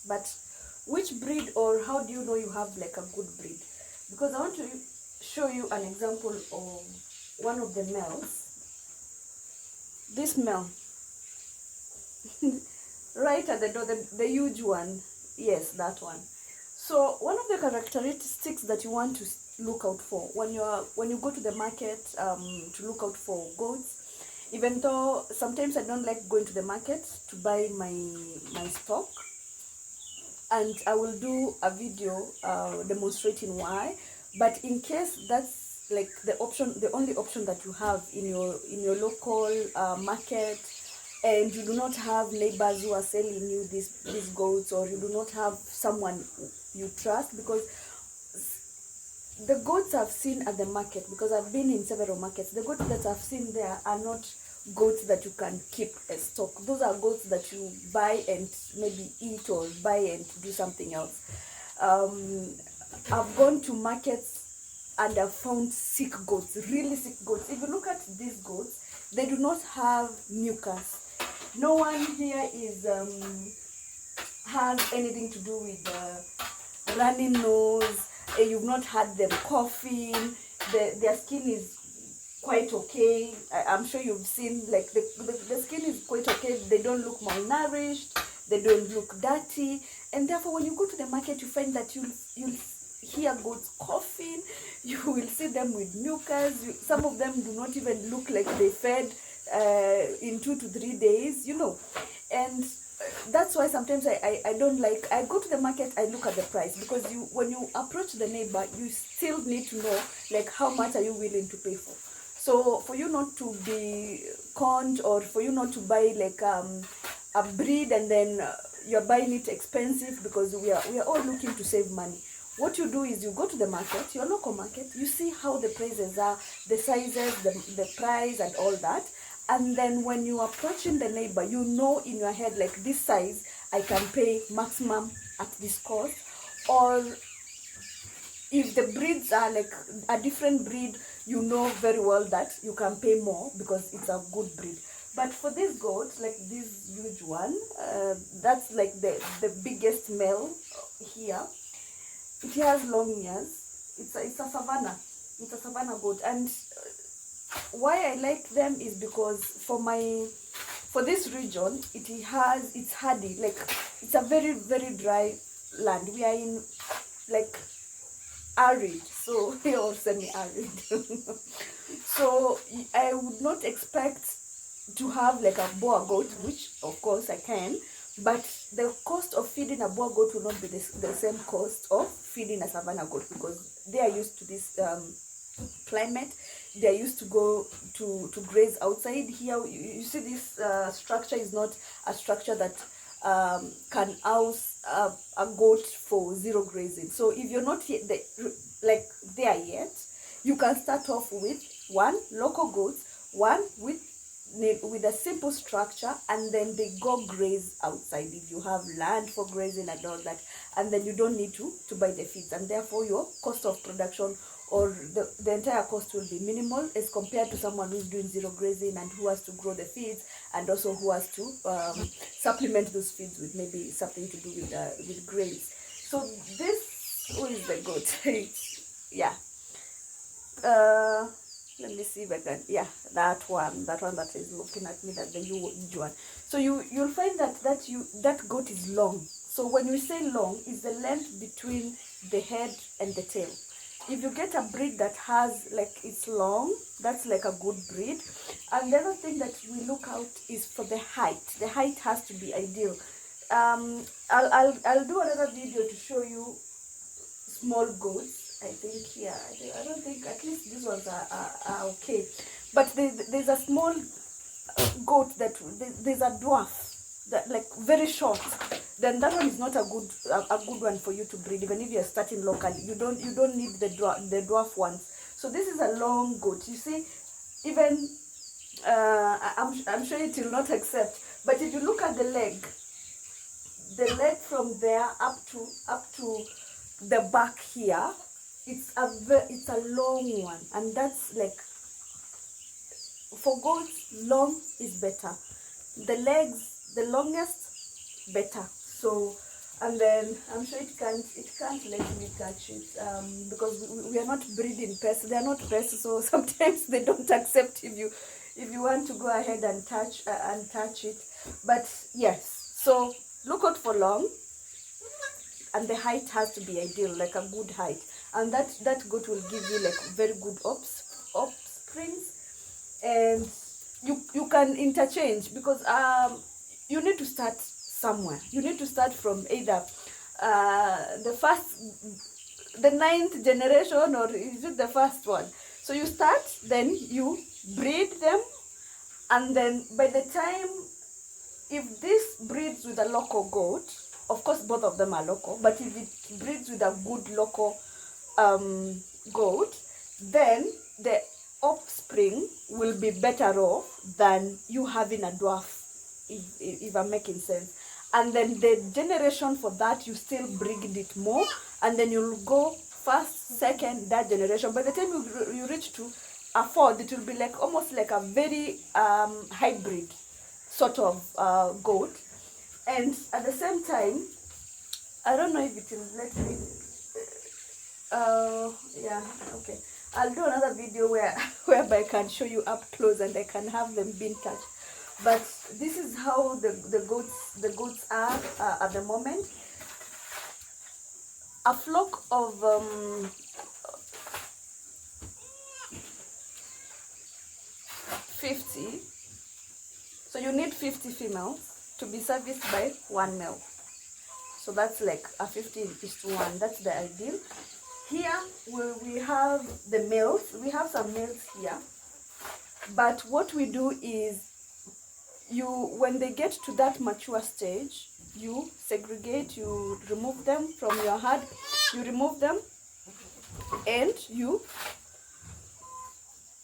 But which breed, or how do you know you have like a good breed? Because I want to show you an example of one of the males. This male, right at the door, the huge one. Yes, that one. So one of the characteristics that you want to look out for when you go to the market, to look out for goats, even though sometimes I don't like going to the market to buy my stock, and I will do a video demonstrating why. But in case that's like the only option that you have in your local market, and you do not have neighbors who are selling you these goats, or you do not have someone you trust, because the goats I've seen at the market, because I've been in several markets, the goats that I've seen there are not goats that you can keep as stock. Those are goats that you buy and maybe eat, or buy and do something else. I've gone to markets and I've found sick goats, really sick goats. If you look at these goats, they do not have mucus. No one here is has anything to do with running nose. You've not had them coughing. Their skin is quite okay. I'm sure you've seen, like, the skin is quite okay. They don't look malnourished, they don't look dirty, and therefore when you go to the market, you find that you'll hear goats coughing. You will see them with mucus. Some of them do not even look like they fed in 2 to 3 days, and that's why sometimes I don't like. I go to the market, I look at the price, because when you approach the neighbor, you still need to know, like, how much are you willing to pay for. So for you not to be conned, or for you not to buy like a breed and then you're buying it expensive, because we are all looking to save money. What you do is you go to the market, your local market, you see how the prices are, the sizes, the price and all that. And then when you are approaching the neighbor, you know in your head, like, this size I can pay maximum at this cost. Or if the breeds are like a different breed, you know very well that you can pay more because it's a good breed. But for this goat, like this huge one, that's like the biggest male here. It has long ears. It's a savannah. It's a savannah goat. And why I like them is because for this region, it's hardy. Like, it's a very, very dry land. We are in like arid, so or semi-arid. So I would not expect to have like a boer goat, which of course I can, but the cost of feeding a boer goat will not be the same cost of feeding a savannah goat, because they are used to this climate. They are used to go to graze outside. Here you see this structure is not a structure that can house a goat for zero grazing. So if you're not here, there yet, you can start off with one local goats, one with a simple structure, and then they go graze outside if you have land for grazing and all that, and then you don't need to buy the feeds, and therefore your cost of production, or the entire cost, will be minimal as compared to someone who's doing zero grazing and who has to grow the feeds, and also who has to supplement those feeds with maybe something to do with grains. So this, who is the goat? Yeah. Let me see if I can. Yeah, that one that is looking at me, that the huge one. So you'll find that goat is long. So when we say long, is the length between the head and the tail. If you get a breed that has, like, it's long, that's like a good breed. And the other thing that we look out is for the height. The height has to be ideal. I'll do another video to show you small goats. I think, yeah, I don't think, at least these ones are okay. But there's a small goat that there's a dwarf that, like, very short. Then that one is not a good one for you to breed, even if you're starting locally. You don't need the dwarf ones. So this is a long goat. You see, even I'm sure it will not accept. But if you look at the leg from there up to the back here, it's a long one, and that's like, for goats, long is better. The legs, the longest, better. So And then I'm sure it can't let me touch it, because we are not breeding pests. They are not pests, so sometimes they don't accept if you want to go ahead and touch it. But yes, so look out for long, and the height has to be ideal, like a good height, and that goat will give you like very good offsprings. And you can interchange, because you need to start somewhere. You need to start from either the ninth generation, or is it the first one? So you start, then you breed them, and then by the time, if this breeds with a local goat, of course both of them are local, but if it breeds with a good local goat, then the offspring will be better off than you having a dwarf, if I'm making sense. And then the generation for that, you still breed it more, and then you'll go first, second, that generation. By the time you reach to a fourth, it will be like almost like a very hybrid sort of goat. And at the same time, I don't know if it will let me, yeah, okay, I'll do another video whereby I can show you up close and I can have them being touched. But this is how the goats are at the moment. A flock of 50, so you need 50 females to be serviced by 1 male. So that's like a 50:1. That's the ideal. Here we have the males. We have some males here, but what we do is, when they get to that mature stage, you segregate, you remove them from your herd, you remove them, and you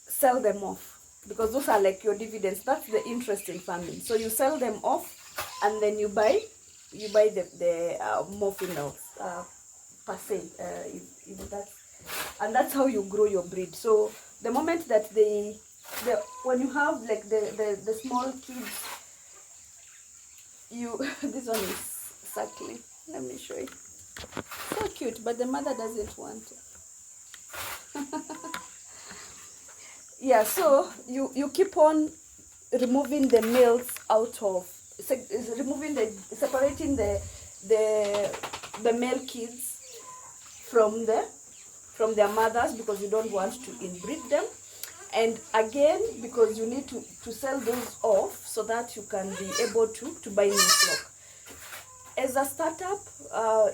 sell them off, because those are like your dividends. That's the interest in farming. So you sell them off, and then you buy the more females per se, if that's how you grow your breed. So the moment that when you have like the small kids, this one is suckling. Let me show you. So cute, but the mother doesn't want it. Yeah, so you keep on removing the males out of, separating the male kids from their mothers, because you don't want to inbreed them. And again, because you need to sell those off so that you can be able to buy new flock. As a startup,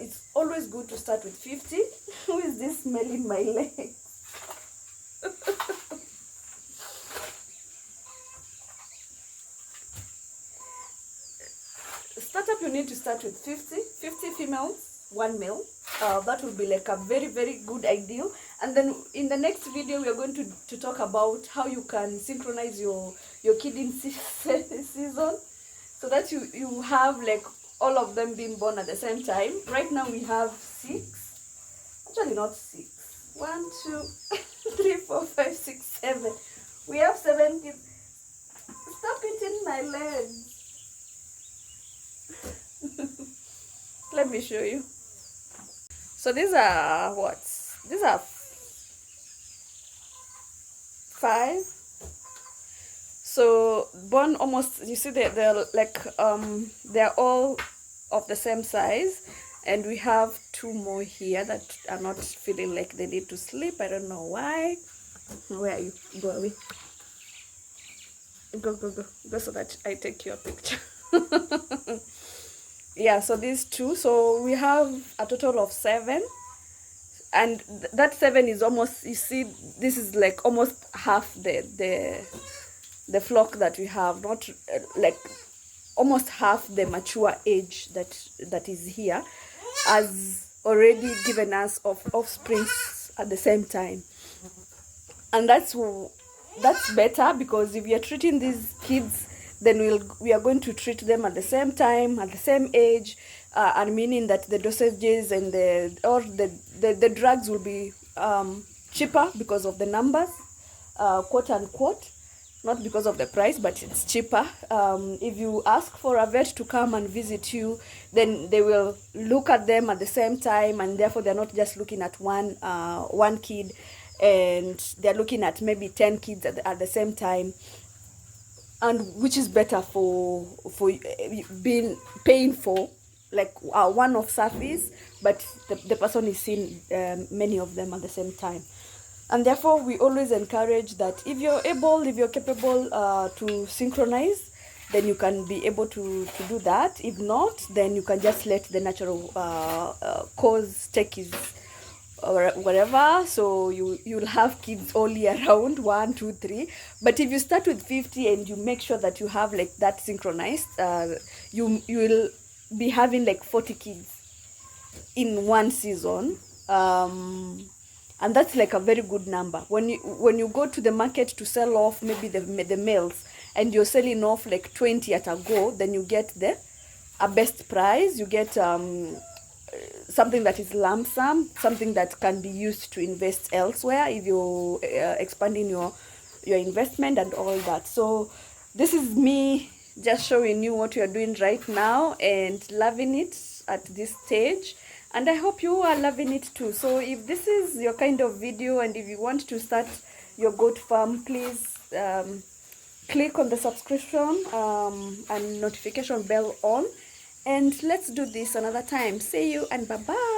it's always good to start with 50. Who is this smelling my leg? Startup, you need to start with 50 females, 1 male. That will be like a very, very good ideal. And then in the next video, we are going to talk about how you can synchronize your kidding season, so that you have like all of them being born at the same time. Right now we have 6, actually not 6, 1, 2, 3, 4, 5, 6, 7. We have 7 kids. Stop eating my legs. Let me show you. So these are what? These are 5. So born almost, you see they're like they're all of the same size, and we have 2 more here that are not feeling like they need to sleep. I don't know why. Where are you? Go away. Go so that I take your picture. Yeah, so these 2, so we have a total of 7, and that 7 is almost, you see, this is like almost half the flock that we have, not like almost half the mature age that is here, has already given us offsprings at the same time. And that's better, because if you're treating these kids, then we are going to treat them at the same time, at the same age, and meaning that the dosages and the drugs will be cheaper because of the numbers, quote unquote. not because of the price, but it's cheaper. If you ask for a vet to come and visit you, then they will look at them at the same time, and therefore they're not just looking at one kid, and they're looking at maybe 10 kids at the same time, and which is better for being paying for like one-off service, but the person is seeing many of them at the same time. And therefore we always encourage that if you're capable to synchronize, then you can be able to do that. If not, then you can just let the natural cause take his or whatever. So you'll have kids all year round, 1 2 3. But if you start with 50 and you make sure that you have like that synchronized, you will be having like 40 kids in one season. And that's like a very good number. When you go to the market to sell off maybe the males, and you're selling off like 20 at a go, then you get a best price. You get something that is lump sum, something that can be used to invest elsewhere if you're expanding your investment and all that. So this is me just showing you what you're doing right now and loving it at this stage, and I hope you are loving it too. So if this is your kind of video, and if you want to start your goat farm, please click on the subscription and notification bell on, and let's do this another time. See you and bye bye.